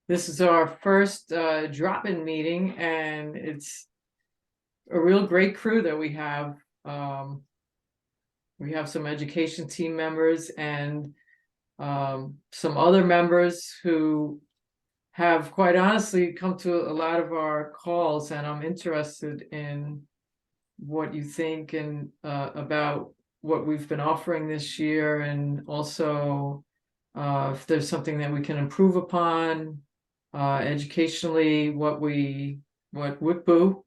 This is our first drop-in meeting, and it's a real great crew that we have. We have some education team members and some other members who have quite honestly come to a lot of our calls, and I'm interested in what you think and about what we've been offering this year, and also if there's something that we can improve upon educationally, what WCBOO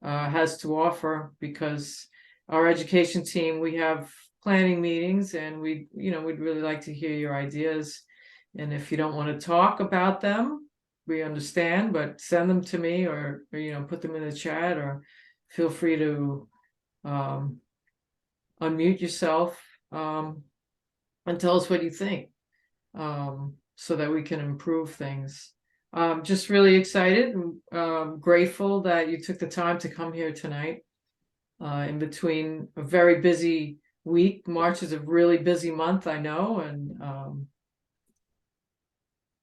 has to offer, because our education team, we have planning meetings, and we'd really like to hear your ideas. And if you don't want to talk about them, we understand, but send them to me, or put them in the chat, or feel free to unmute yourself and tell us what you think, so that we can improve things. Just really excited and grateful that you took the time to come here tonight in between a very busy week. March is a really busy month, I know, and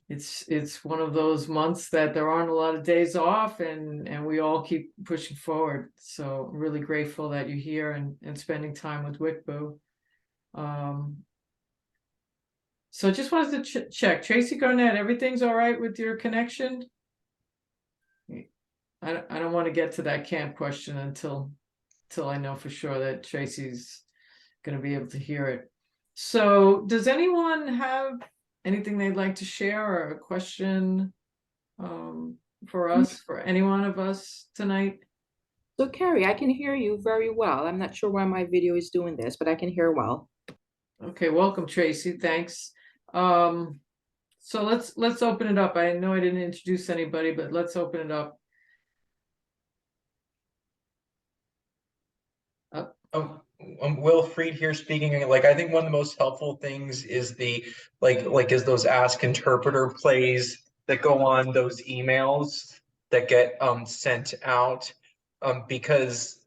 it's one of those months that there aren't a lot of days off, and we all keep pushing forward. So I'm really grateful that you're here and spending time with WCBOO. So just wanted to check, Tracy Garnett, everything's all right with your connection? I don't want to get to that camp question until I know for sure that Tracy's going to be able to hear it. So does anyone have anything they'd like to share, or a question for us, for any one of us tonight? So Carrie, I can hear you very well. I'm not sure why my video is doing this, but I can hear well. Okay, welcome, Tracy. Thanks. So let's open it up. I know I didn't introduce anybody, but let's open it up. Will Freed here speaking. Like, I think one of the most helpful things is the is those Ask Interpreter plays that go on those emails that get sent out, because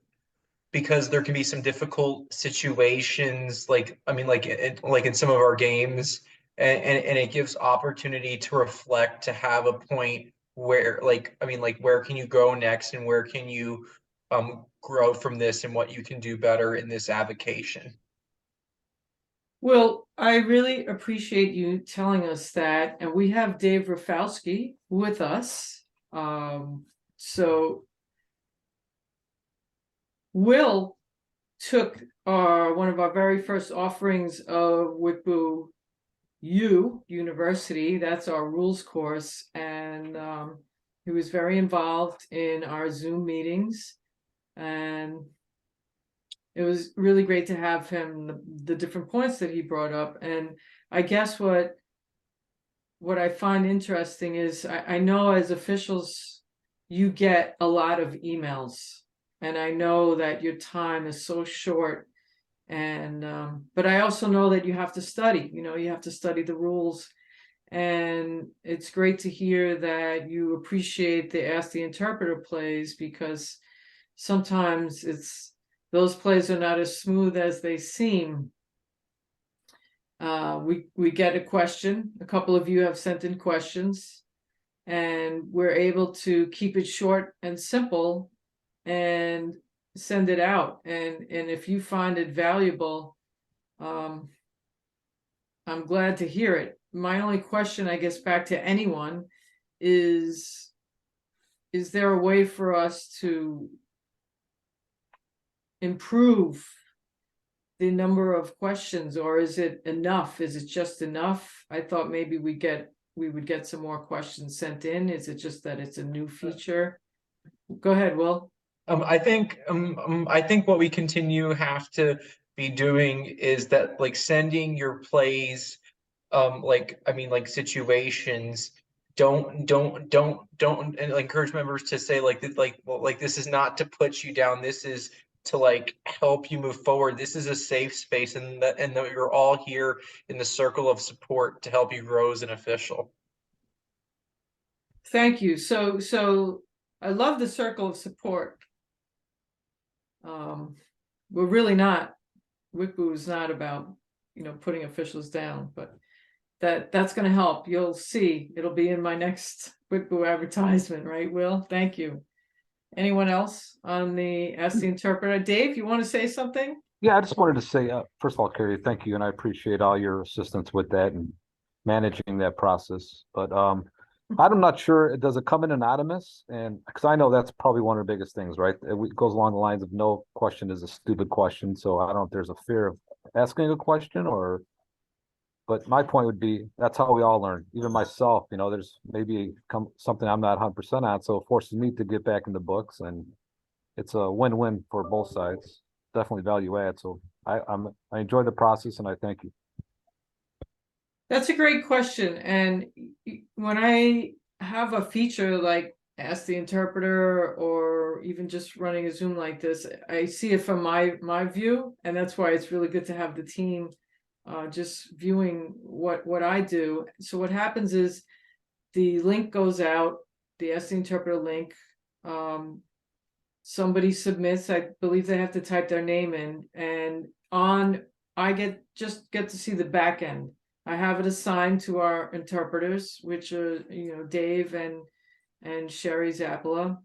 there can be some difficult situations, like in some of our games, and it gives opportunity to reflect, to have a point where where can you go next, and where can you grow from this, and what you can do better in this avocation. Well, I really appreciate you telling us that, and we have Dave Rafalski with us. So Will took one of our very first offerings of WCBOO University. That's our rules course, and he was very involved in our Zoom meetings, and it was really great to have him, the different points that he brought up. And I guess what I find interesting is I know as officials you get a lot of emails, and I know that your time is so short, and but I also know that you have to study, you have to study the rules. And it's great to hear that you appreciate the Ask the Interpreter plays, because sometimes those plays are not as smooth as they seem. We get a question. A couple of you have sent in questions, and we're able to keep it short and simple and send it out. And if you find it valuable, I'm glad to hear it. My only question, I guess, back to anyone is there a way for us to improve the number of questions, or is it enough? Is it just enough? I thought maybe we would get some more questions sent in. Is it just that it's a new feature? Go ahead, Will. I think what we have to be doing is that, like, sending your plays, situations, don't and encourage members to say this is not to put you down. This is to help you move forward. This is a safe space, and that you're all here in the circle of support to help you grow as an official. Thank you. So I love the circle of support. We're really not, WCBOO is not about putting officials down, but that's going to help. You'll see. It'll be in my next WCBOO advertisement, right, Will? Thank you. Anyone else on the Ask the Interpreter? Dave, you want to say something? Yeah, I just wanted to say, first of all, Carrie, thank you, and I appreciate all your assistance with that and managing that process. But I'm not sure, does it come in anonymous? And because I know that's probably one of the biggest things, right? It goes along the lines of no question is a stupid question. So I don't know if there's a fear of asking a question but my point would be that's how we all learn. Even myself, there's maybe something I'm not 100% on, so it forces me to get back in the books, and it's a win-win for both sides. Definitely value add. So I enjoy the process, and I thank you. That's a great question. And when I have a feature like Ask the Interpreter, or even just running a Zoom like this, I see it from my view, and that's why it's really good to have the team just viewing what I do. So what happens is the link goes out, the Ask the Interpreter link. Somebody submits, I believe they have to type their name in, and I just get to see the back end. I have it assigned to our interpreters, which are, Dave and Sherry Zappola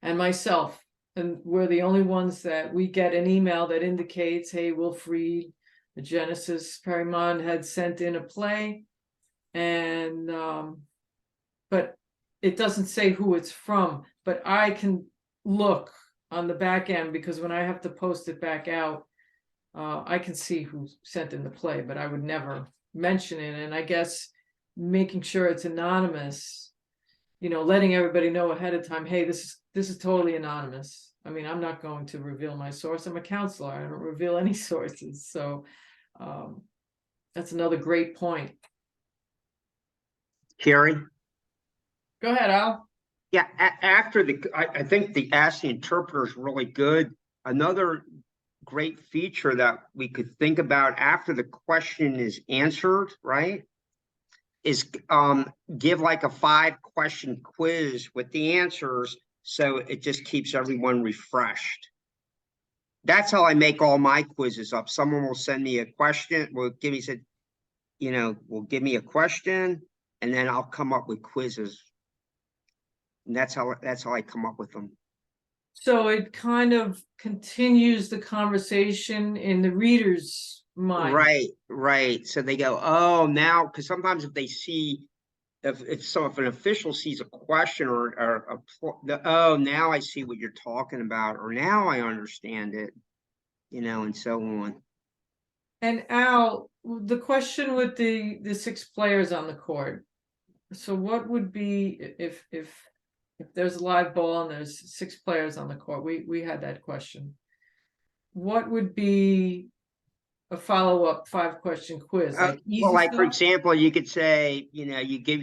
and myself. And we're the only ones that we get an email that indicates, hey, Wilfried, the Genesis Perrimon had sent in a play, and but it doesn't say who it's from. But I can look on the back end, because when I have to post it back out, I can see who sent in the play, but I would never mention it. And I guess making sure it's anonymous, letting everybody know ahead of time, hey, this is totally anonymous. I mean, I'm not going to reveal my source. I'm a counselor. I don't reveal any sources. So that's another great point. Carrie? Go ahead, Al. Yeah, after I think the Ask the Interpreter is really good. Another great feature that we could think about after the question is answered, right, is give like a 5-question quiz with the answers, so it just keeps everyone refreshed. That's how I make all my quizzes up. Someone will send me a question, will give me a question, and then I'll come up with quizzes. And that's how I come up with them. So it kind of continues the conversation in the reader's mind. Right. So they go, oh, now, because sometimes if they see, if an official sees a question oh, now I see what you're talking about, or now I understand it, and so on. And Al, the question with the 6 players on the court. So what would be if there's a live ball and there's 6 players on the court? We had that question. What would be a follow-up 5-question quiz? Like easy well, like stuff? for example, you could say, you give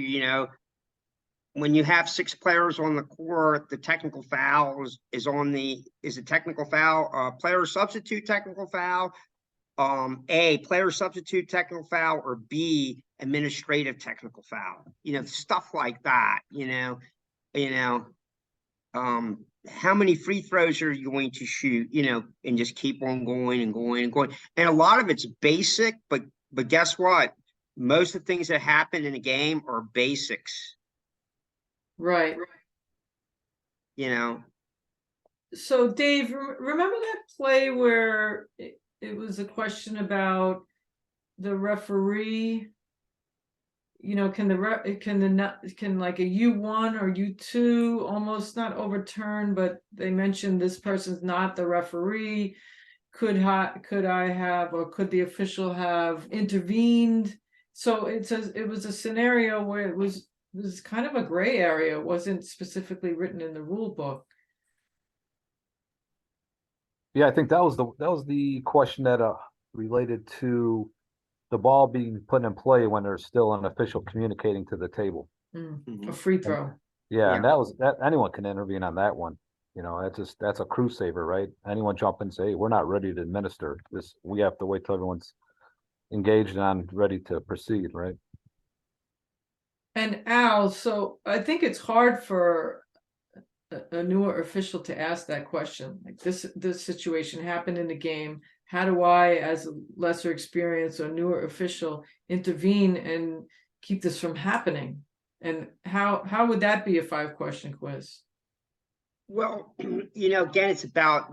when you have 6 players on the court, the technical foul is a technical foul, player substitute technical foul, A, player substitute technical foul, or B, administrative technical foul, stuff like that, how many free throws are you going to shoot, and just keep on going and going and going. And a lot of it's basic, but guess what? Most of the things that happen in a game are basics. Right. So Dave, remember that play where it was a question about the referee? Can like a U1 or U2 almost not overturn, but they mentioned this person's not the referee. Could I have, or could the official have intervened? So it was a scenario where it was kind of a gray area. It wasn't specifically written in the rule book. Yeah, I think that was the question that related to the ball being put in play when there's still an official communicating to the table. A free throw. Yeah, and that anyone can intervene on that one. That's a crew saver, right? Anyone jump in and say, hey, we're not ready to administer this. We have to wait till everyone's engaged and ready to proceed, right? And Al, so I think it's hard for a newer official to ask that question. Like this situation happened in the game. how do I, as a lesser experienced or newer official, intervene and keep this from happening? And how would that be a 5-question quiz? Well, again, it's about,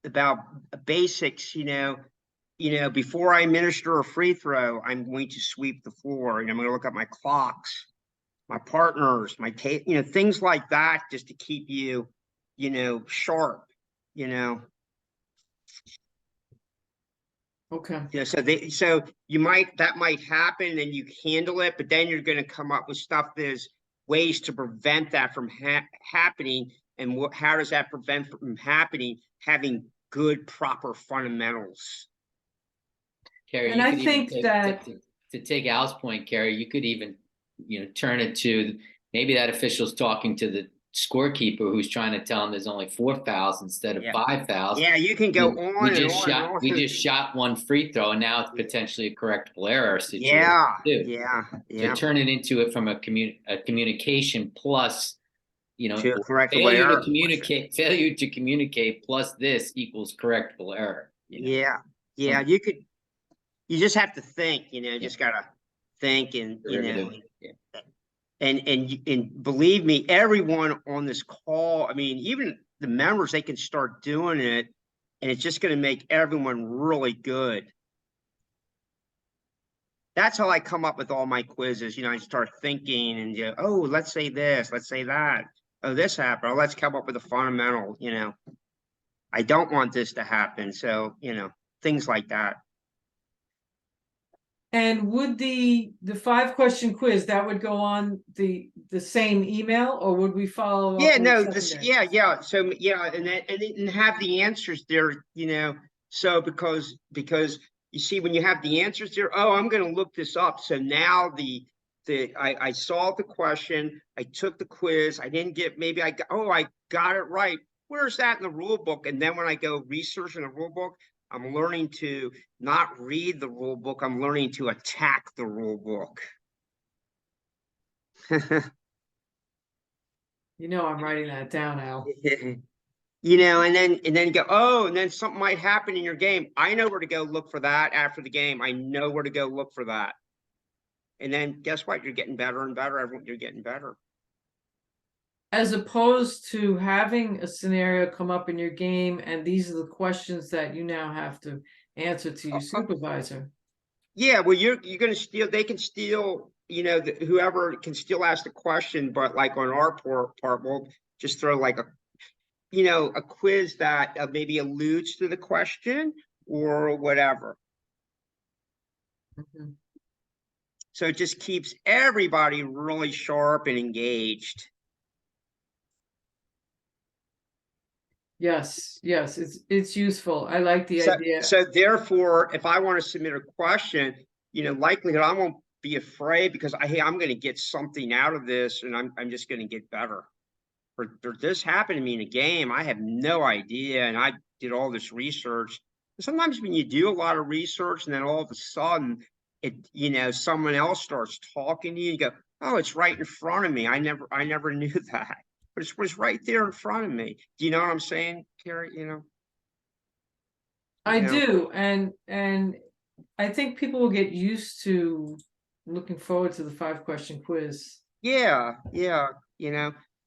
about basics, before I administer a free throw, I'm going to sweep the floor and I'm going to look at my clocks, my partners, my tape, things like that, just to keep you, sharp, Okay. so that might happen and you handle it, but then you're going to come up with stuff there's ways to prevent that from happening. And how does that prevent from happening? Having good, proper fundamentals. Carrie, And you I could think even that- to take Al's point, Carrie, you could even, turn it to maybe that official's talking to the scorekeeper who's trying to tell him there's only 4 fouls instead of 5 fouls. Yeah, you can go on and on and on. We just shot one free throw, and now it's potentially a correctable error situation. Yeah. So turn it into it from a communication plus, To a correctable error. failure to communicate plus this equals correctable error. Yeah. You just have to think, just gotta think and, and believe me, everyone on this call, I mean, even the members, they can start doing it and it's just going to make everyone really good. That's how I come up with all my quizzes. I start thinking and, oh, let's say this, let's say that. Oh, this happened. Oh, let's come up with a fundamental, I don't want this to happen. So, things like that. And would the 5-question quiz, that would go on the same email, or would we follow up? Yeah, with no, secondary? yeah. So and have the answers there, so because you see, when you have the answers there, oh, I'm going to look this up. So now I solved the question, I took the quiz, I didn't get, maybe I got it right. Where's that in the rule book? And then when I go research in the rule book, I'm learning to not read the rule book, I'm learning to attack the rule book. I'm writing that down, Al. And then go, oh, and then something might happen in your game. I know where to go look for that after the game. I know where to go look for that. And then guess what? You're getting better and better. You're getting better. As opposed to having a scenario come up in your game, and these are the questions that you now have to answer to your supervisor. Yeah, well, you're going to steal. They can steal. Whoever can still ask the question, but like on our part, we'll just throw like a quiz that maybe alludes to the question or whatever. Mhm. So it just keeps everybody really sharp and engaged. Yes, it's useful. I like the idea. So therefore, if I want to submit a question, likelihood I won't be afraid because I'm going to get something out of this, and I'm just going to get better. For this happened to me in a game, I have no idea, and I did all this research. Sometimes when you do a lot of research, and then all of a sudden, someone else starts talking to you, you go, "Oh, it's right in front of me. I never knew that." But it was right there in front of me. Do you know what I'm saying, Carrie? I do, and I think people will get used to looking forward to the 5-question quiz. Yeah.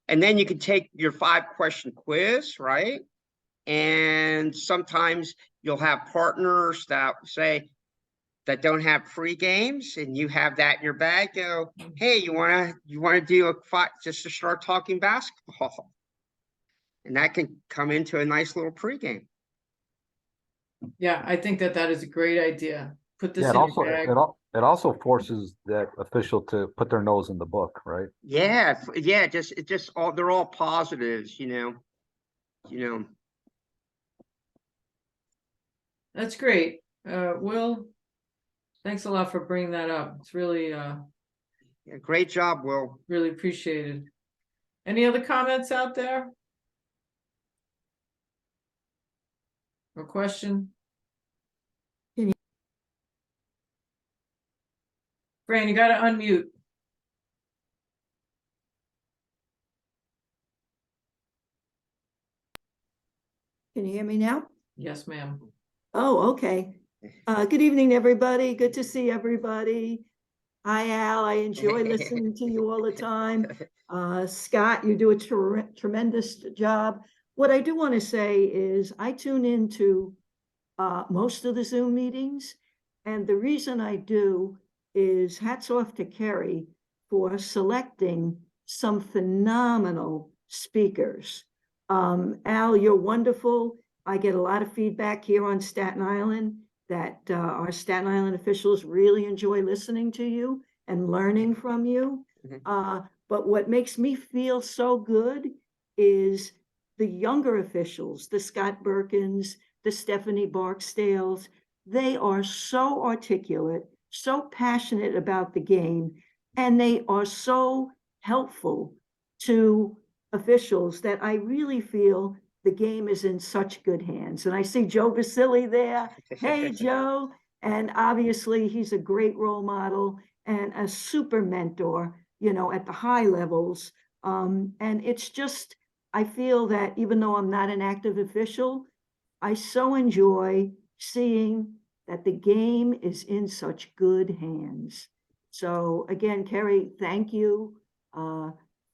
And then you can take your 5-question quiz, right? And sometimes you'll have partners that say that don't have free games, and you have that in your bag. Go, hey, you wanna do a 5 just to start talking basketball, and that can come into a nice little pregame. Yeah, I think that is a great idea. Put this Yeah, in your bag. it also forces that official to put their nose in the book, right? Yeah. They're all positives, That's great. Will, thanks a lot for bringing that up. It's really Yeah, great job, Will. really appreciated. Any other comments out there? Or question? Fran, you gotta unmute. Can you hear me now? Yes, ma'am. Oh, okay. Good evening, everybody. Good to see everybody. Hi, Al. I enjoy listening to you all the time. Scott, you do a tremendous job. What I do want to say is I tune into most of the Zoom meetings. And the reason I do is hats off to Kerry for selecting some phenomenal speakers. Al, you're wonderful. I get a lot of feedback here on Staten Island that our Staten Island officials really enjoy listening to you and learning from you. But what makes me feel so good is the younger officials, the Scott Birkins, the Stephanie Barksdales, they are so articulate, so passionate about the game, and they are so helpful to officials that I really feel the game is in such good hands. And I see Joe Basili there. Hey, Joe. And obviously, he's a great role model and a super mentor, you know, at the high levels. And it's just, I feel that even though I'm not an active official, I so enjoy seeing that the game is in such good hands. So again, Kerry, thank you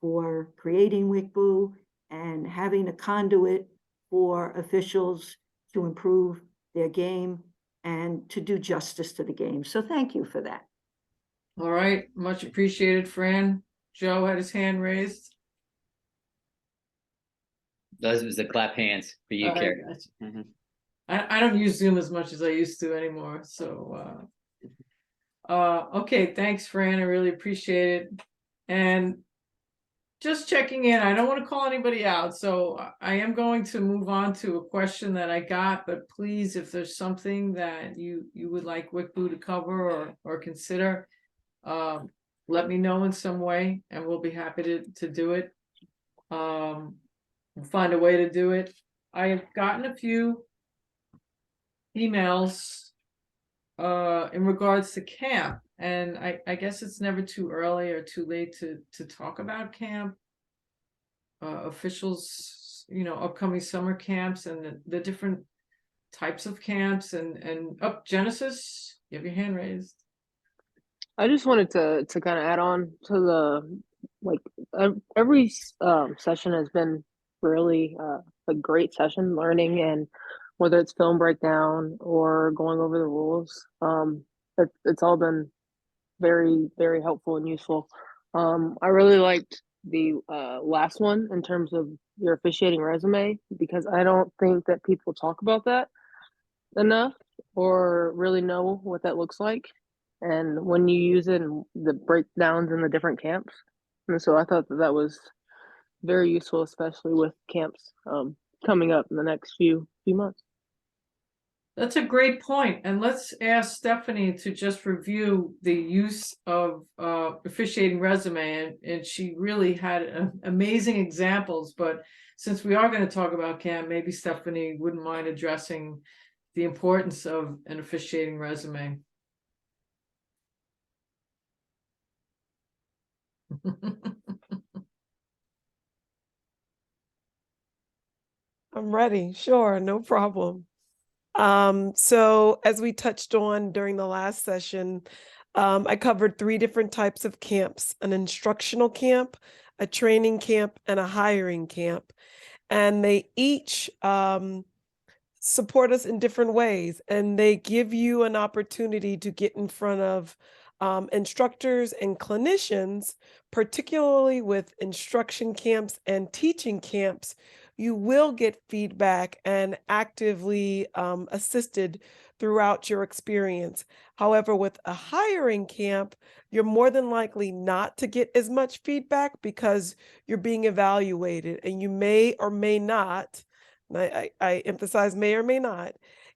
for creating WCBOO and having a conduit for officials to improve their game and to do justice to the game. So thank you for that. All right, much appreciated, Fran. Joe had his hand raised. Those was the clap hands for you, Carrie. Gotcha. I don't use Zoom as much as I used to anymore. So okay, thanks, Fran. I really appreciate it. And just checking in, I don't want to call anybody out, so I am going to move on to a question that I got, but please, if there's something that you would like WCBOO to cover or consider, let me know in some way, and we'll be happy to do it. We'll find a way to do it. I have gotten a few emails in regards to camp, and I guess it's never too early or too late to talk about camp. Officials, you know, upcoming summer camps and the different types of camps and Genesis, you have your hand raised. I just wanted to kind of add on to every session has been really a great session, learning, and whether it's film breakdown or going over the rules, it's all been very, very helpful and useful. I really liked the last one in terms of your officiating resume, because I don't think that people talk about that enough or really know what that looks like, and when you use it in the breakdowns in the different camps. And so I thought that was very useful, especially with camps coming up in the next few months. That's a great point. And let's ask Stephanie to just review the use of officiating resume. And she really had amazing examples. But since we are going to talk about camp, maybe Stephanie wouldn't mind addressing the importance of an officiating resume. I'm ready. Sure, no problem. So as we touched on during the last session, I covered 3 different types of camps: an instructional camp, a training camp, and a hiring camp. And they each support us in different ways, and they give you an opportunity to get in front of instructors and clinicians, particularly with instruction camps and teaching camps. You will get feedback and actively assisted throughout your experience. However, with a hiring camp, you're more than likely not to get as much feedback because you're being evaluated, and you may or may not, I emphasize may or may not,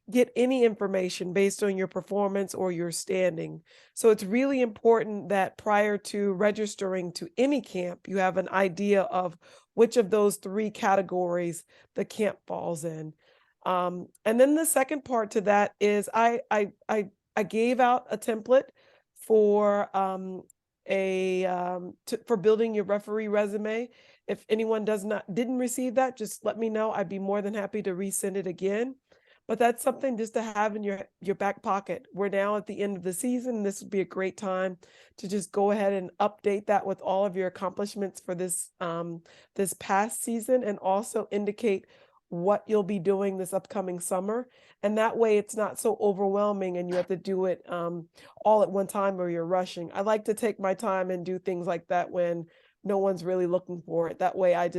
get any information based on your performance or your standing. So it's really important that prior to registering to any camp, you have an idea of which of those 3 categories the camp falls in. And then the second part to that is I gave out a template for for building your referee resume. If anyone didn't receive that, just let me know. I'd be more than happy to resend it again. But that's something just to have in your back pocket. We're now at the end of the season. This would be a great time to just go ahead and update that with all of your accomplishments for this this past season, and also indicate what you'll be doing this upcoming summer. And that way it's not so overwhelming and you have to do it all at one time or you're rushing. I like to take my time and do things like that when no one's really looking for it. That way I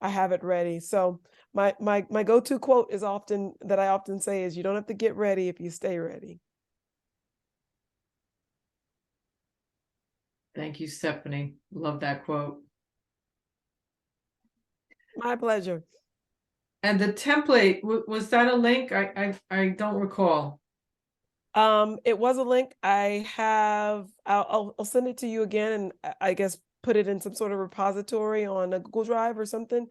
have it ready. So my go-to quote is I often say is, you don't have to get ready if you stay ready. Thank you, Stephanie. Love that quote. My pleasure. And the template, was that a link? I don't recall. It was a link. I'll send it to you again, and I guess put it in some sort of repository on a Google Drive or something,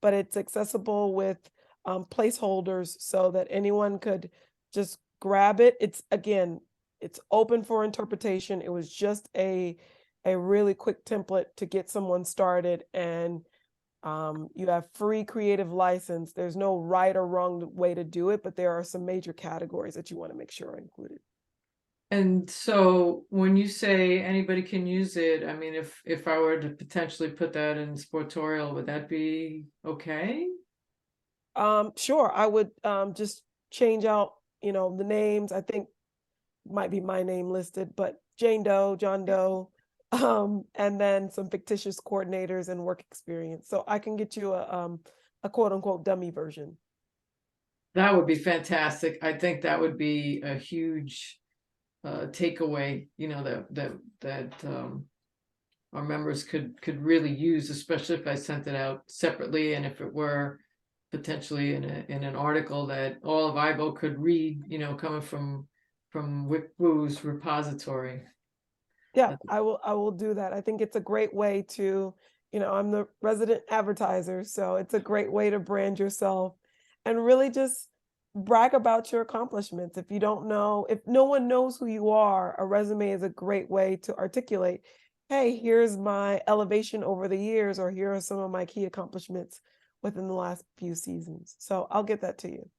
but it's accessible with placeholders so that anyone could just grab it. It's open for interpretation. It was just a really quick template to get someone started, and you have free creative license. There's no right or wrong way to do it, but there are some major categories that you want to make sure are included. And so when you say anybody can use it, I mean, if I were to potentially put that in Sportorial, would that be okay? Sure. I would just change out, the names. I think might be my name listed, but Jane Doe, John Doe, and then some fictitious coordinators and work experience. So I can get you a quote unquote dummy version. That would be fantastic. I think that would be a huge takeaway, that our members could really use, especially if I sent it out separately, and if it were potentially in an article that all of IBO could read, coming from WCBOO's repository. Yeah, I will do that. I think it's a great way to, I'm the resident advertiser, so it's a great way to brand yourself and really just brag about your accomplishments. If no one knows who you are, a resume is a great way to articulate, hey, here's my elevation over the years, or here are some of my key accomplishments within the last few seasons. So I'll get that to you.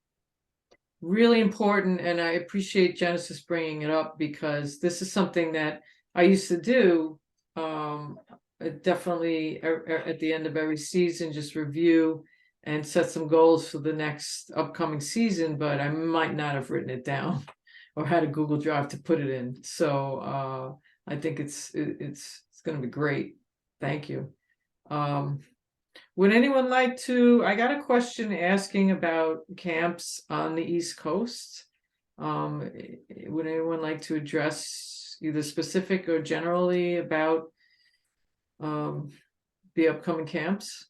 Really important, and I appreciate Genesis bringing it up, because this is something that I used to do. Definitely at the end of every season, just review and set some goals for the next upcoming season, but I might not have written it down or had a Google Drive to put it in. So I think it's going to be great. Thank you. Would anyone like to? I got a question asking about camps on the East Coast. Would anyone like to address either specific or generally about the upcoming camps?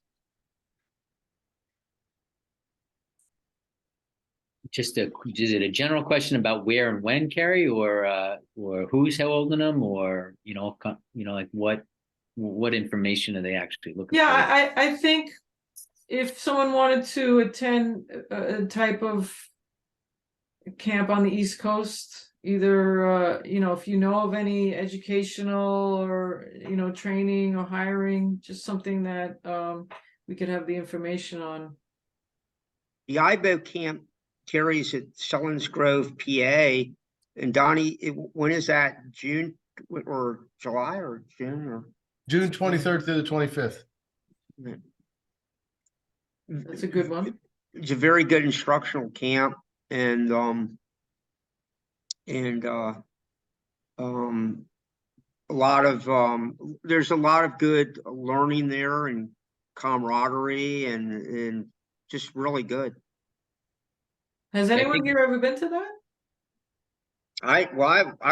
Is it a general question about where and when, Carrie, or who's holding them, or like what information are they actually looking for? Yeah, I think if someone wanted to attend a type of camp on the East Coast, either if you know of any educational or training or hiring, just something that we could have the information on. The IBO camp carries at Sullins Grove, PA. And Donnie, when is that? June or July or June or June 23rd through the 25th. That's a good one. It's a very good instructional camp, and a lot of there's a lot of good learning there and camaraderie and just really good. Has anyone here ever been to that? I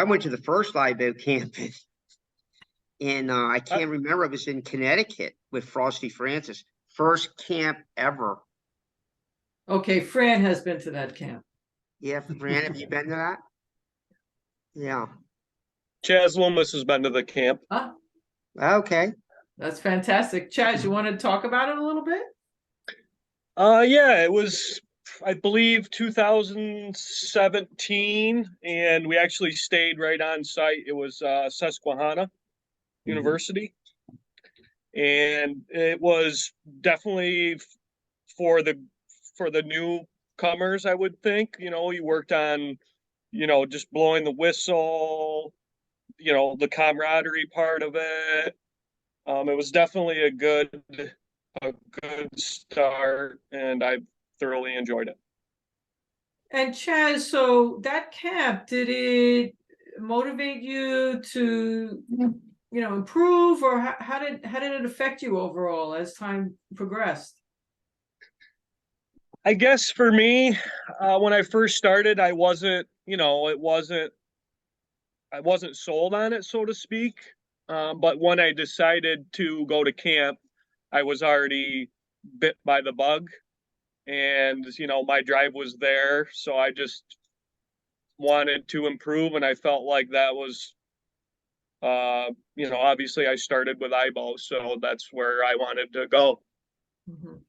went to the first IBO camp and I can't remember, it was in Connecticut with Frosty Francis. First camp ever. Okay, Fran has been to that camp. Yeah, Fran, have you been to that? Yeah. Chaz Loomis has been to the camp. Huh? Okay. That's fantastic. Chaz, you want to talk about it a little bit? Yeah, it was, I believe, 2017, and we actually stayed right on site. It was Susquehanna University. and it was definitely for the newcomers, I would think. You worked on, just blowing the whistle, the camaraderie part of it. It was definitely a good start, and I thoroughly enjoyed it. And Chaz, so that camp, did it motivate you to, improve, or how did it affect you overall as time progressed? I guess for me, when I first started, I wasn't sold on it, so to speak. But when I decided to go to camp, I was already bit by the bug, and my drive was there, so I just wanted to improve, and I felt like that was, obviously I started with IBO, so that's where I wanted to go. Mhm.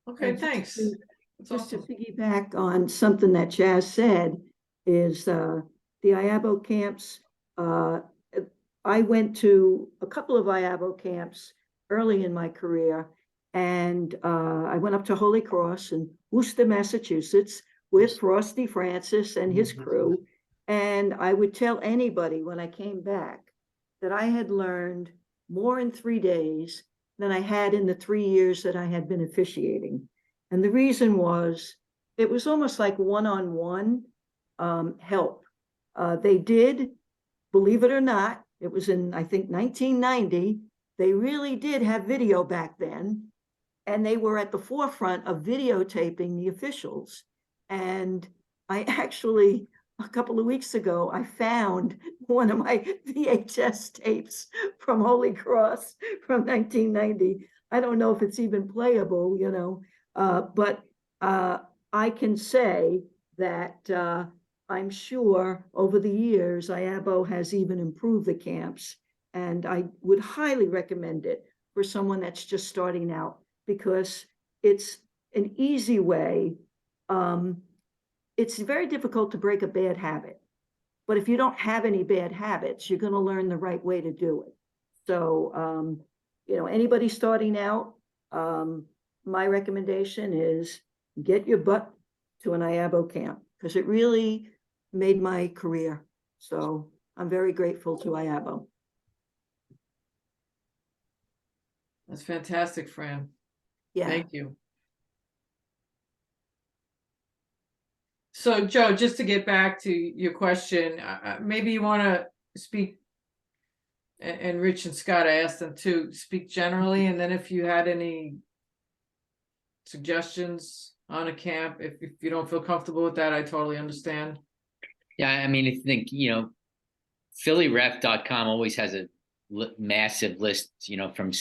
Okay, And thanks. That's just to awesome. piggyback on something that Chaz said, is the IABO camps. I went to a couple of IABO camps early in my career, and I went up to Holy Cross in Worcester, Massachusetts, with Frosty Francis and his crew. And I would tell anybody when I came back that I had learned more in 3 days than I had in the 3 years that I had been officiating. And the reason was, it was almost like one-on-one help. They did, believe it or not, it was in, I think, 1990, they really did have video back then, and they were at the forefront of videotaping the officials. And I actually, a couple of weeks ago, I found one of my VHS tapes from Holy Cross from 1990. I don't know if it's even playable, but I can say that I'm sure over the years, IABO has even improved the camps, and I would highly recommend it for someone that's just starting out, because it's an easy way. It's very difficult to break a bad habit, but if you don't have any bad habits, you're going to learn the right way to do it. So, anybody starting out, my recommendation is get your butt to an IABO camp, because it really made my career. So I'm very grateful to IABO. That's fantastic, Fran. Yeah. Thank you. So Joe, just to get back to your question, maybe you want to speak, and Rich and Scott, I asked them to speak generally, and then if you had any suggestions on a camp, if you don't feel comfortable with that, I totally understand. Yeah, I mean, I think, PhillyRef.com always has a massive list, from,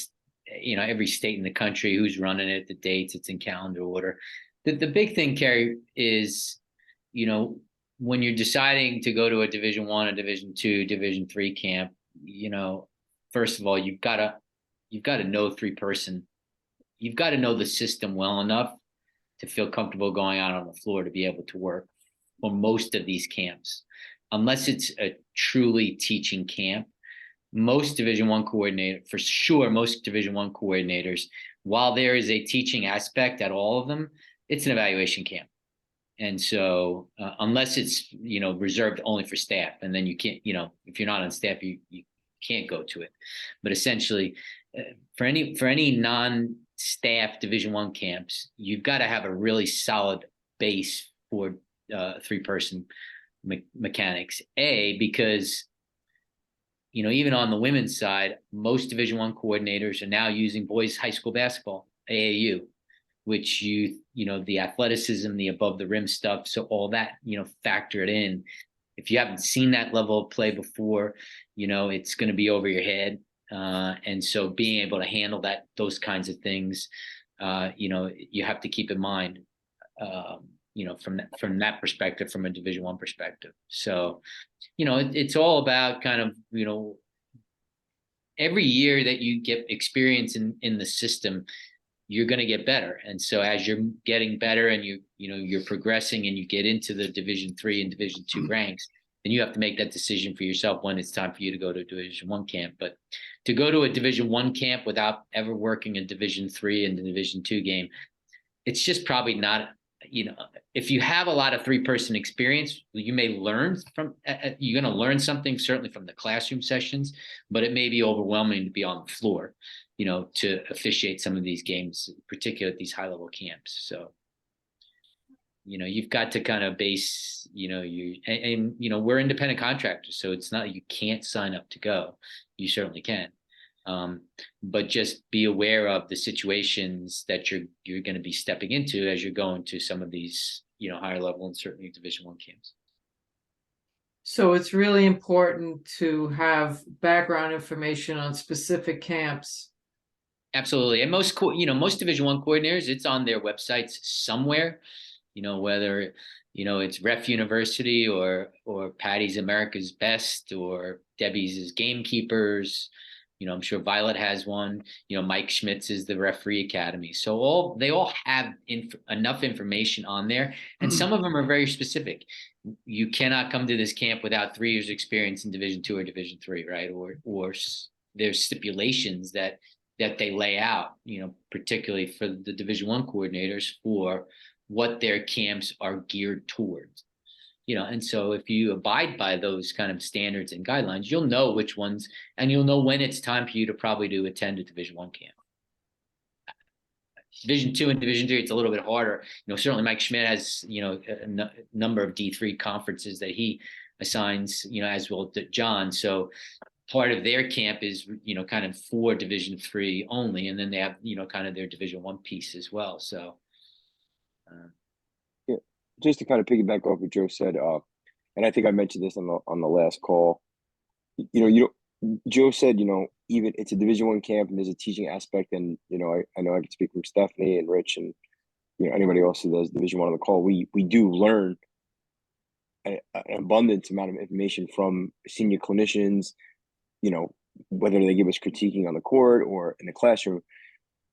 every state in the country, who's running it, the dates, it's in calendar order. The big thing, Carrie, is, when you're deciding to go to a Division I, a Division II, Division III camp, first of all, you've got to know 3-person. You've got to know the system well enough to feel comfortable going out on the floor to be able to work for most of these camps. Unless it's a truly teaching camp, most Division I coordinators, while there is a teaching aspect at all of them, it's an evaluation camp. And so unless it's, reserved only for staff, and then you can't, if you're not on staff, you can't go to it. But essentially, for any non-staff Division I camps, you've got to have a really solid base for 3-person mechanics. Because even on the women's side, most Division I coordinators are now using boys high school basketball, AAU, which the athleticism, the above the rim stuff, so all that, factor it in. If you haven't seen that level of play before, it's going to be over your head. And so being able to handle those kinds of things, you have to keep in mind, from that perspective, from a Division I perspective. So, it's all about kind of, every year that you get experience in the system, you're going to get better. And so as you're getting better and you're progressing and you get into the Division III and Division II ranks, then you have to make that decision for yourself when it's time for you to go to a Division I camp. But to go to a Division I camp without ever working a Division III and Division II game, it's just probably not, if you have a lot of 3-person experience, you may learn from, you're going to learn something certainly from the classroom sessions, but it may be overwhelming to be on the floor, to officiate some of these games, particularly at these high level camps. So, you've got to kind of base, we're independent contractors, so it's not, you can't sign up to go. You certainly can. But just be aware of the situations that you're going to be stepping into as you're going to some of these, higher level and certainly Division I camps. So it's really important to have background information on specific camps. Absolutely. And most Division I coordinators, it's on their websites somewhere, whether, it's Ref University or Patty's America's Best or Debbie's is Gamekeepers. I'm sure Violet has one. Mike Schmitz is the Referee Academy. So they all have enough information on there, and some of them are very specific. You cannot come to this camp without 3 years experience in Division II or Division III, right? Or there's stipulations that they lay out, particularly for the Division I coordinators for what their camps are geared towards. And so if you abide by those kind of standards and guidelines, you'll know which ones, and you'll know when it's time for you to probably attend a Division I camp. Division II and Division III, it's a little bit harder. Certainly Mike Schmidt has, a number of D3 conferences that he assigns, as well as John. So part of their camp is, kind of for Division III only, and then they have, kind of their Division I piece as well. So. Just to kind of piggyback off what Joe said, and I think I mentioned this on the last call. Joe said, even it's a Division I camp and there's a teaching aspect, and I know I can speak from Stephanie and Rich and anybody else who does Division I on the call. We do learn an abundance amount of information from senior clinicians, whether they give us critiquing on the court or in the classroom.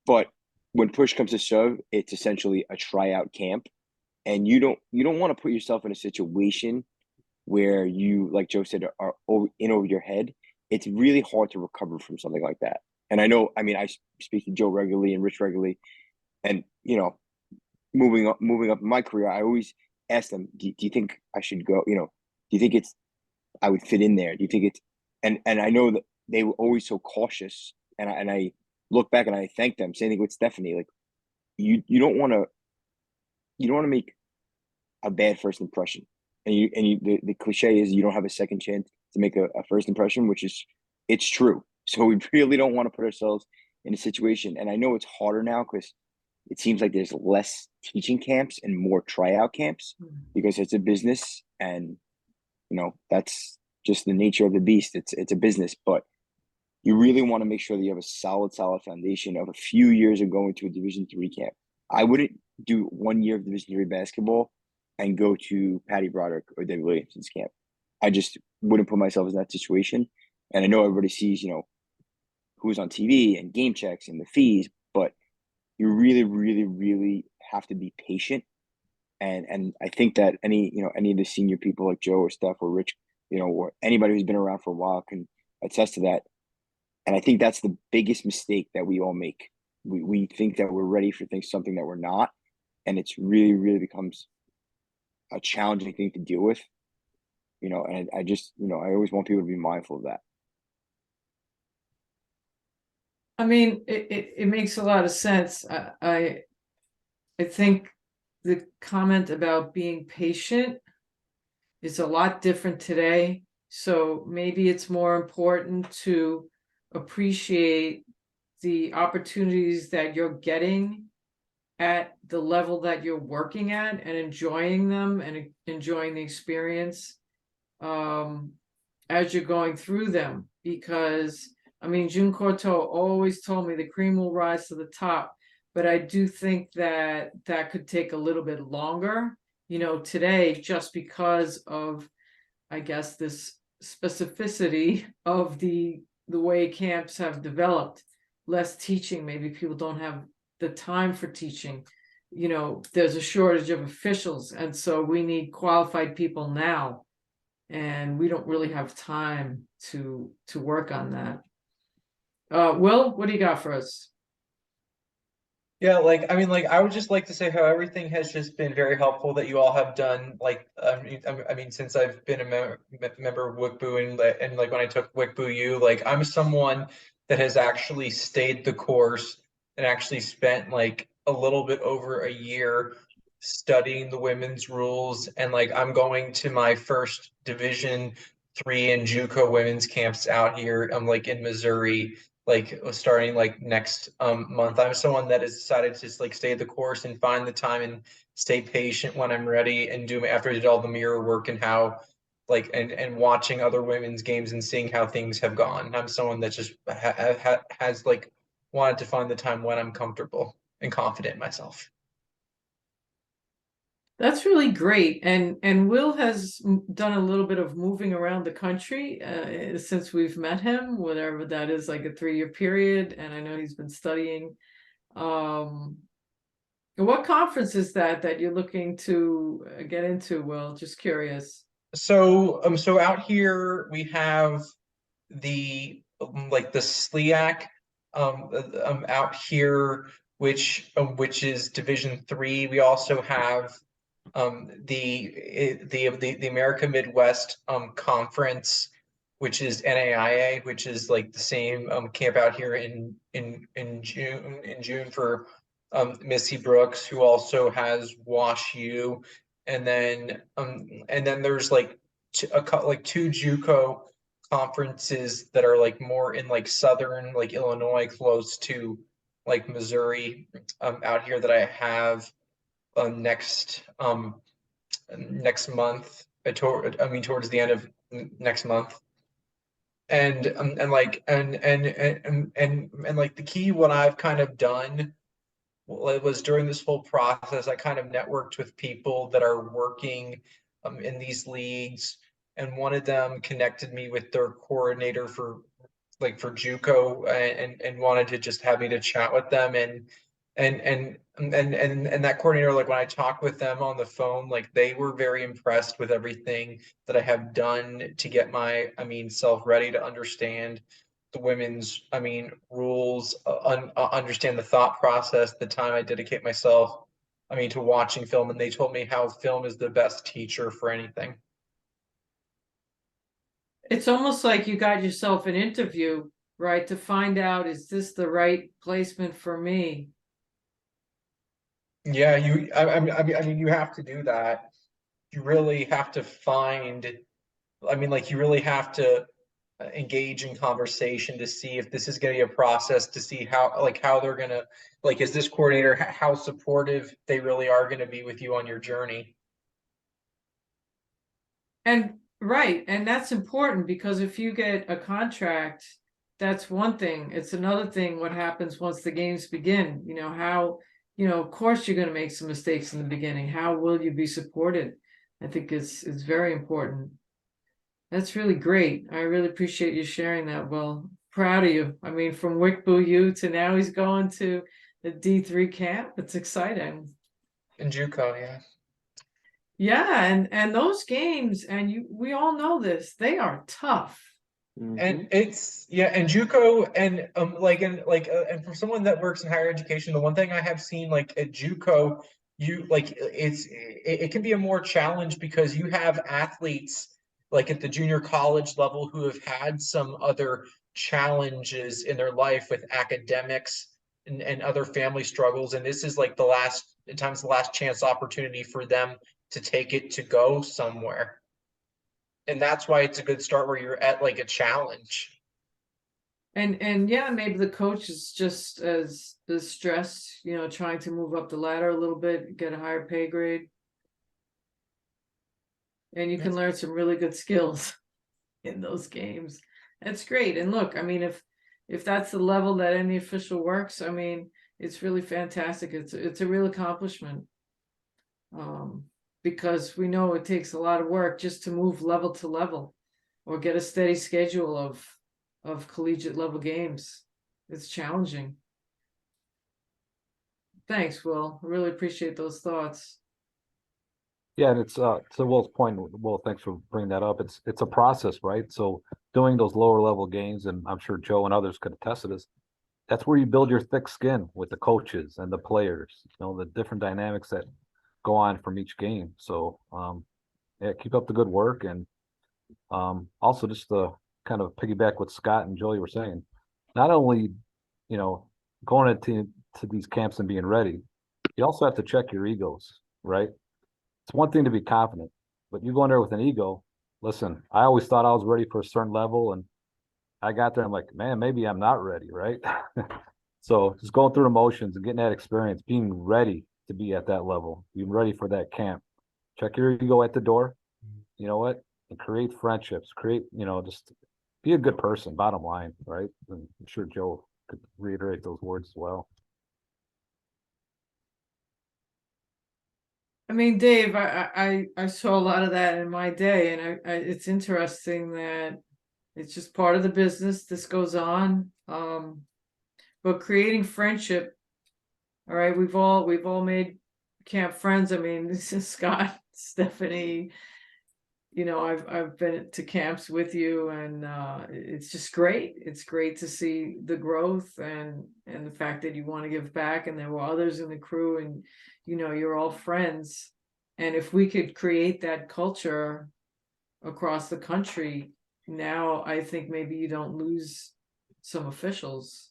But when push comes to shove, it's essentially a tryout camp. And you don't want to put yourself in a situation where you, like Joe said, are over your head. It's really hard to recover from something like that. And I know, I speak to Joe regularly and Rich regularly, and moving up in my career, I always ask them, do you think I should go? Do you think I would fit in there? Do you think it's, and I know that they were always so cautious, and I look back and I thank them, same thing with Stephanie, like you don't want to make a bad first impression, and the cliche is you don't have a second chance to make a first impression, which is, it's true. So we really don't want to put ourselves in a situation. And I know it's harder now because it seems like there's less teaching camps and more tryout camps because it's a business, and that's just the nature of the beast. It's a business, but you really want to make sure that you have a solid foundation of a few years of going to a Division III camp. I wouldn't do 1 year of Division III basketball and go to Patty Broderick or David Williamson's camp. I just wouldn't put myself in that situation. And I know everybody sees, who's on TV and game checks and the fees, but you really, really, really have to be patient. And I think that any of the senior people like Joe or Steph or Rich, or anybody who's been around for a while can attest to that. And I think that's the biggest mistake that we all make. We think that we're ready for something that we're not. And it's really, really becomes a challenging thing to deal with, and I just, I always want people to be mindful of that. It makes a lot of sense. I think the comment about being patient is a lot different today. So maybe it's more important to appreciate the opportunities that you're getting at the level that you're working at and enjoying them and enjoying the experience as you're going through them. Because Jun Koto always told me the cream will rise to the top, but I do think that could take a little bit longer, today, just because of, I guess, this specificity of the way camps have developed. Less teaching, maybe people don't have the time for teaching. There's a shortage of officials, and so we need qualified people now. and we don't really have time to work on that. Will, what do you got for us? Yeah, like I mean, like I would just like to say how everything has just been very helpful that you all have done. Like I mean, since I've been a member of WCBOO and like when I took WCBOO, like I'm someone that has actually stayed the course and actually spent like a little bit over a year studying the women's rules, and like I'm going to my first Division III and JUCO women's camps out here. I'm like in Missouri, like starting like next month. I'm someone that has decided to just like stay the course and find the time and stay patient when I'm ready and do after I did all the mirror work and how like and watching other women's games and seeing how things have gone. I'm someone that just has like wanted to find the time when I'm comfortable and confident in myself. That's really great. And Will has done a little bit of moving around the country since we've met him, whatever that is, like a 3-year period. And I know he's been studying. What conference is that you're looking to get into, Will? Just curious. So out here we have the SLIAC out here, which is Division III. We also have the America Midwest Conference, which is NAIA, which is like the same camp out here in June for Missy Brooks, who also has Wash U, and then there's like two JUCO conferences that are like more in like southern like Illinois, close to like Missouri, out here that I have next month. I mean towards the end of next month. And like and like the key what I've kind of done, well, it was during this whole process, I kind of networked with people that are working in these leagues, and one of them connected me with their coordinator for JUCO, and wanted to just have me to chat with them, and that coordinator, like when I talked with them on the phone, like they were very impressed with everything that I have done to get my self ready to understand the women's rules, understand the thought process, the time I dedicate myself to watching film, and they told me how film is the best teacher for anything. It's almost like you got yourself an interview, right? To find out, is this the right placement for me? Yeah, I mean, you have to do that. You really have to find, like you really have to engage in conversation to see if this is going to be a process, to see how they're going to, like, is this coordinator, how supportive they really are going to be with you on your journey. And right, and that's important, because if you get a contract, that's one thing. It's another thing what happens once the games begin. How, of course you're going to make some mistakes in the beginning. How will you be supported? I think it's very important. That's really great. I really appreciate you sharing that. Well, proud of you. I mean, from WCBOO to now he's going to the D3 camp. It's exciting. In JUCO, yeah. Yeah, and those games, and we all know this, they are tough. And it's, yeah, and JUCO, and and for someone that works in higher education, the one thing I have seen like at JUCO, it can be a more challenge because you have athletes like at the junior college level who have had some other challenges in their life with academics and other family struggles, and this is like the last chance opportunity for them to take it to go somewhere. And that's why it's a good start where you're at like a challenge. And yeah, maybe the coach is just as stressed, trying to move up the ladder a little bit, get a higher pay grade. And you can learn some really good skills in those games. That's great. And look, I mean, if that's the level that any official works, I mean, it's really fantastic. It's a real accomplishment. Because we know it takes a lot of work just to move level to level or get a steady schedule of collegiate level games. It's challenging. Thanks, Will. I really appreciate those thoughts. Yeah, and it's to Will's point, Will, thanks for bringing that up. It's a process, right? So doing those lower level games, and I'm sure Joe and others could attest to this, that's where you build your thick skin with the coaches and the players, the different dynamics that go on from each game. So yeah, keep up the good work. And also just to kind of piggyback what Scott and Joey were saying, not only, you know, going into these camps and being ready, you also have to check your egos, right? It's one thing to be confident, but you go in there with an ego. Listen, I always thought I was ready for a certain level, and I got there. I'm like, man, maybe I'm not ready, right? So just going through the motions and getting that experience, being ready to be at that level, being ready for that camp. Check your ego at the door. You know what? And create friendships. Create, just be a good person. Bottom line, right? And I'm sure Joe could reiterate those words as well. I mean, Dave, I saw a lot of that in my day, and it's interesting that it's just part of the business. This goes on. But creating friendship, all right, we've all made camp friends. I mean, this is Scott, Stephanie, I've been to camps with you, and it's just great. It's great to see the growth and the fact that you want to give back, and there were others in the crew, and you're all friends. And if we could create that culture across the country, now I think maybe you don't lose some officials.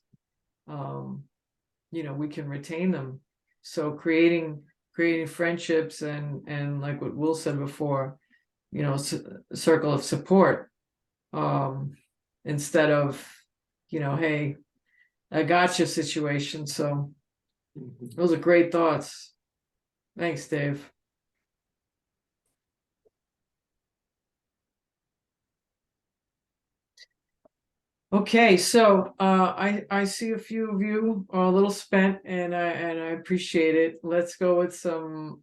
We can retain them. So creating friendships and like what Will said before, circle of support, instead of, hey, I gotcha situation. So those are great thoughts. Thanks, Dave. Okay, so I see a few of you are a little spent, and I appreciate it. Let's go with some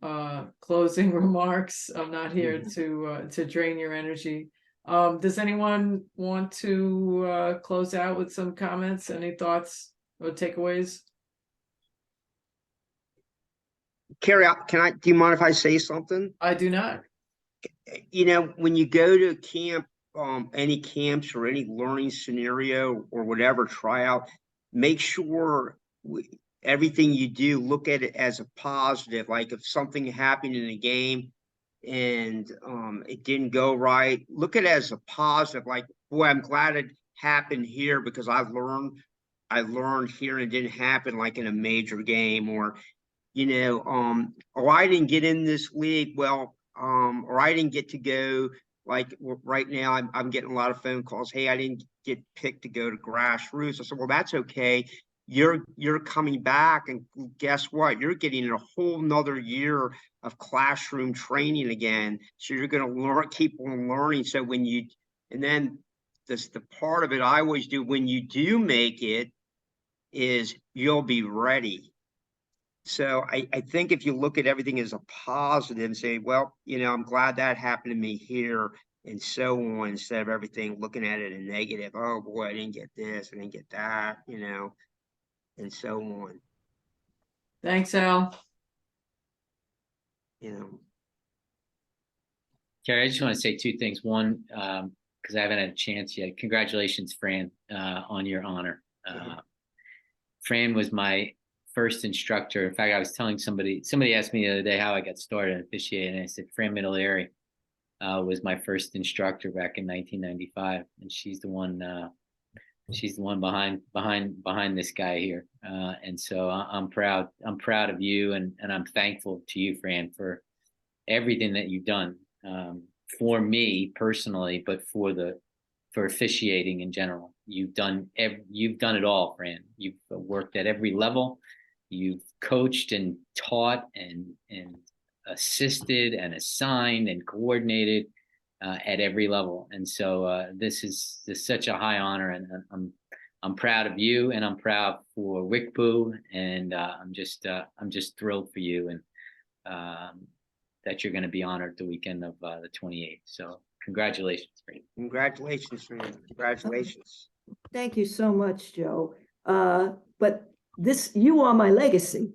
closing remarks. I'm not here to drain your energy. Does anyone want to close out with some comments? Any thoughts or takeaways? Carrie, do you mind if I say something? I do not. When you go to camp, any camps or any learning scenario or whatever tryout, make sure everything you do, look at it as a positive. Like if something happened in a game and it didn't go right, look at it as a positive. Like, boy, I'm glad it happened here because I learned here and it didn't happen like in a major game. Or I didn't get in this league. Well, or I didn't get to go. Like right now, I'm getting a lot of phone calls. Hey, I didn't get picked to go to grassroots. I said, well, that's okay. You're coming back, and guess what? You're getting a whole nother year of classroom training again. So you're going to keep on learning. So and then the part of it I always do when you do make it is you'll be ready. So I think if you look at everything as a positive and say, well, I'm glad that happened to me here and so on, instead of everything looking at it in negative. Oh boy, I didn't get this, I didn't get that, and so on. Thanks, Al. Carrie, I just want to say two things. One, because I haven't had a chance yet. Congratulations, Fran, on your honor. Fran was my first instructor. In fact, I was telling somebody asked me the other day how I got started officiating, and I said Fran Middleary was my first instructor back in 1995, and she's the one behind this guy here. And so I'm proud of you, and I'm thankful to you, Fran, for everything that you've done for me personally, but for officiating in general. You've done it all, Fran. You've worked at every level. You've coached and taught and assisted and assigned and coordinated at every level. And so this is such a high honor, and I'm proud of you, and I'm proud for WCBOO, and I'm just thrilled for you, and that you're going to be honored the weekend of the 28th. So congratulations, Fran. Congratulations, Fran. Congratulations. Thank you so much, Joe. But you are my legacy.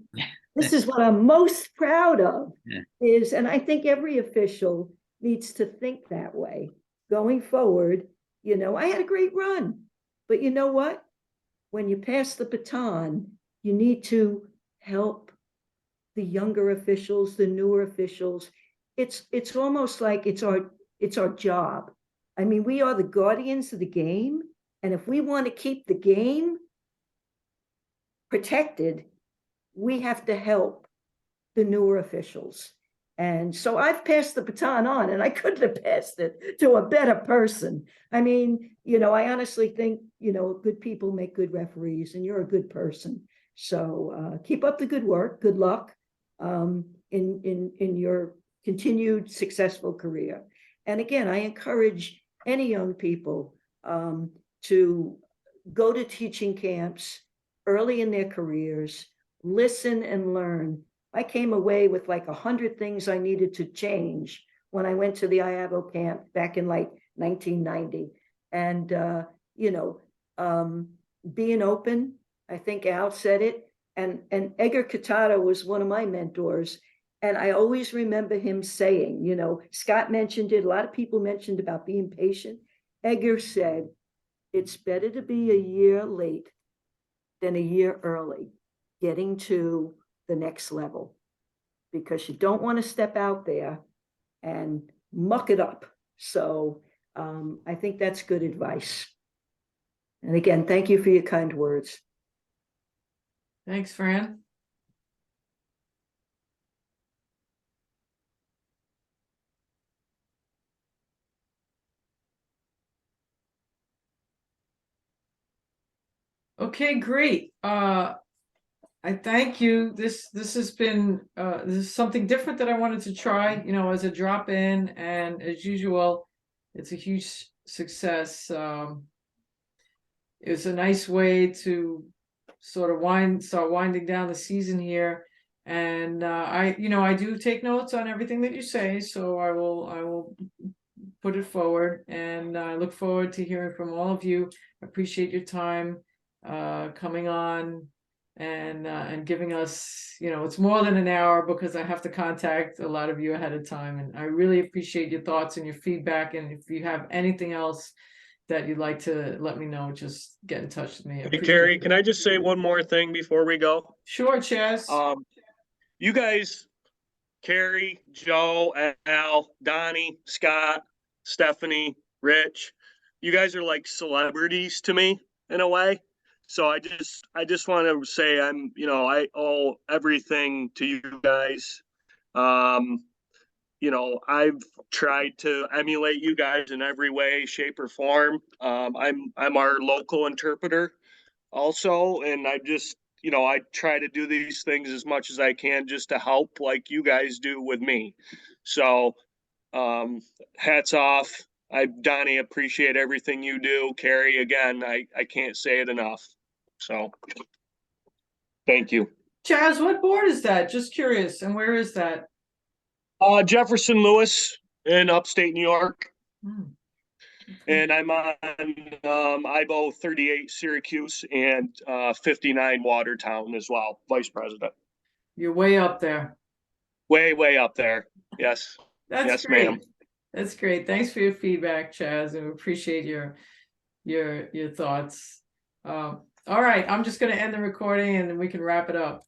This is what I'm most proud of Yeah. is, and I think every official needs to think that way going forward. You know, I had a great run, but you know what? When you pass the baton, you need to help the younger officials, the newer officials. It's almost like it's our job. I mean, we are the guardians of the game, and if we want to keep the game protected, we have to help the newer officials. And so I've passed the baton on, and I couldn't have passed it to a better person. I mean, you know, I honestly think, you know, good people make good referees, and you're a good person. So keep up the good work. Good luck in your continued successful career. And again, I encourage any young people to go to teaching camps early in their careers, listen and learn. I came away with like 100 things I needed to change when I went to the IAVO camp back in like 1990. And, you know, being open, I think Al said it, and Edgar Katata was one of my mentors. And I always remember him saying, you know, Scott mentioned it, a lot of people mentioned about being patient. Edgar said, it's better to be a year late than a year early, getting to the next level, because you don't want to step out there and muck it up. So I think that's good advice. And again, thank you for your kind words. Thanks, Fran. Okay, great. I thank you. This has been this is something different that I wanted to try, you know, as a drop in, and as usual, it's a huge success. It's a nice way to sort of start winding down the season here. And I do take notes on everything that you say, so I will put it forward, and I look forward to hearing from all of you. I appreciate your time coming on and giving us, you know, it's more than an hour because I have to contact a lot of you ahead of time, and I really appreciate your thoughts and your feedback. And if you have anything else that you'd like to let me know, just get in touch with me. Hey, Carrie, can I just say one more thing before we go? Sure, Chaz. You guys, Carrie, Joe, Al, Donnie, Scott, Stephanie, Rich, you guys are like celebrities to me in a way. So I just want to say I owe everything to you guys. I've tried to emulate you guys in every way, shape, or form. I'm our local interpreter also, and I try to do these things as much as I can just to help like you guys do with me. So hats off. Donnie, appreciate everything you do. Carrie, again, I can't say it enough. So thank you. Chaz, what board is that? Just curious. And where is that? Jefferson Lewis in upstate New York. Okay. And I'm on IBO 38 Syracuse and 59 Watertown as well, vice president. You're way up there. Way up there. Yes. That's yes, great. ma'am. That's great. Thanks for your feedback, Chaz, and we appreciate your thoughts. All right, I'm just going to end the recording and then we can wrap it up.